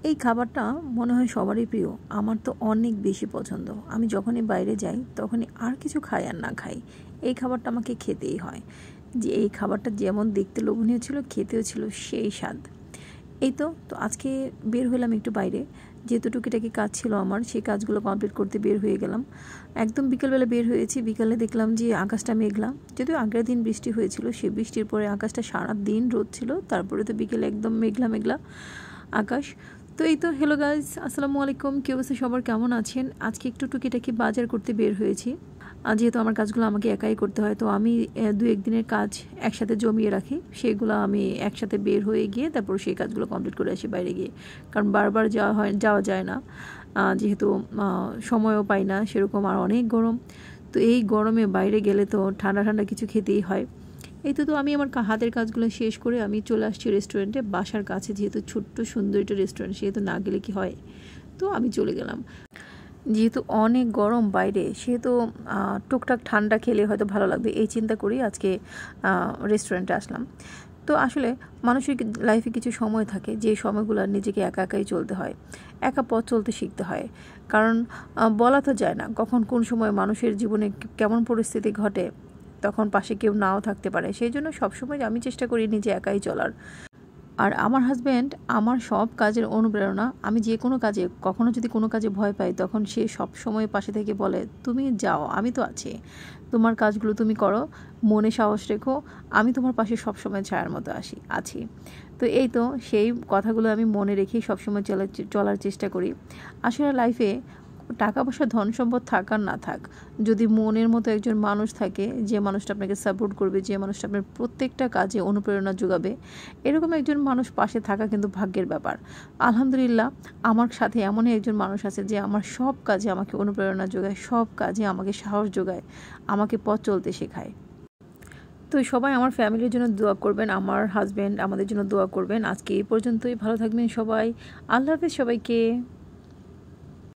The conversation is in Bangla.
এই খাবারটা মনে হয় সবারই প্রিয়, আমার তো অনেক বেশি পছন্দ। আমি যখনই বাইরে যাই তখনই আর কিছু খাই আর না খাই, এই খাবারটা আমাকে খেতেই হয়। যে এই খাবারটা যেমন দেখতে লোভনীয় ছিল, খেতেও ছিল সেই স্বাদ। এই তো আজকে বের হলাম একটু বাইরে, যেহেতু টুকিটাকি কাজ ছিল আমার, সেই কাজগুলো কমপ্লিট করতে বের হয়ে গেলাম। একদম বিকেলবেলা বের হয়েছি, বিকালে দেখলাম যে আকাশটা মেঘলা, যদিও আগের দিন বৃষ্টি হয়েছিল, সেই বৃষ্টির পরে আকাশটা সারা দিন রোদ ছিল, তারপরে তো বিকেলে একদম মেঘলা মেঘলা আকাশ। তো এই তো হ্যালো গাইজ, আসসালামু আলাইকুম, কি অবস্থা সবার, কেমন আছেন? আজকে একটু টুকিটাকি বাজার করতে বের হয়েছি। যেহেতু আমার কাজগুলো আমাকে একাই করতে হয়, তো আমি দু একদিনের কাজ একসাথে জমিয়ে রাখি, সেগুলো আমি একসাথে বের হয়ে গিয়ে তারপর সেই কাজগুলো কমপ্লিট করে আসি বাইরে গিয়ে। কারণ বারবার যাওয়া যায় না, যেহেতু সময়ও পাই না সেরকম, আর অনেক গরম। তো এই গরমে বাইরে গেলে তো ঠান্ডা ঠান্ডা কিছু খেতেই হয়। এই তো আমি আমার হাতের কাজগুলো শেষ করে আমি চলে আসছি রেস্টুরেন্টে, বাসার কাছে যেহেতু ছোট্ট সুন্দর একটা রেস্টুরেন্ট, সেহেতু না গেলে কি হয়, তো আমি চলে গেলাম। যেহেতু অনেক গরম বাইরে, সেহেতু টুকটাক ঠান্ডা খেলে হয়তো ভালো লাগবে, এই চিন্তা করেই আজকে রেস্টুরেন্টে আসলাম। তো আসলে মানুষের লাইফে কিছু সময় থাকে যে সময়গুলো নিজেকে একা একাই চলতে হয়, একা পথ চলতে শিখতে হয়। কারণ বলা তো যায় না কখন কোন সময় মানুষের জীবনে কেমন পরিস্থিতি ঘটে, তখন পাশে কেউ নাও থাকতে পারে। সেই জন্য সবসময় আমি চেষ্টা করি নিজে একাই চলার। আর আমার হাজব্যান্ড আমার সব কাজের অনুপ্রেরণা। আমি যে কোনো কাজে, কখনো যদি কোনো কাজে ভয় পাই, তখন সে সব সময় পাশে থেকে বলে, তুমি যাও, আমি তো আছি, তোমার কাজগুলো তুমি করো, মনে সাহস রেখো, আমি তোমার পাশে সবসময় ছায়ার মতো আছি। তো এই তো সেই কথাগুলো আমি মনে রেখেই সবসময় চলার চেষ্টা করি। আসলে লাইফে টাকা পয়সা ধন সম্পদ থাক আর না থাক, যদি মনের মতো একজন মানুষ থাকে, যে মানুষটা আপনাকে সাপোর্ট করবে, যে মানুষটা আপনার প্রত্যেকটা কাজে অনুপ্রেরণা যোগাবে, এরকম একজন মানুষ পাশে থাকা কিন্তু ভাগ্যের ব্যাপার। আলহামদুলিল্লাহ, আমার সাথে এমনই একজন মানুষ আছে যে আমার সব কাজে আমাকে অনুপ্রেরণা যোগায়, সব কাজে আমাকে সাহস যোগায়, আমাকে পথ চলতে শেখায়। তো সবাই আমার ফ্যামিলির জন্য দোয়া করবেন, আমার হাজব্যান্ড আমাদের জন্য দোয়া করবেন। আজকে এই পর্যন্তই, ভালো থাকবেন সবাই, আল্লাহ হাফেজ সবাইকে।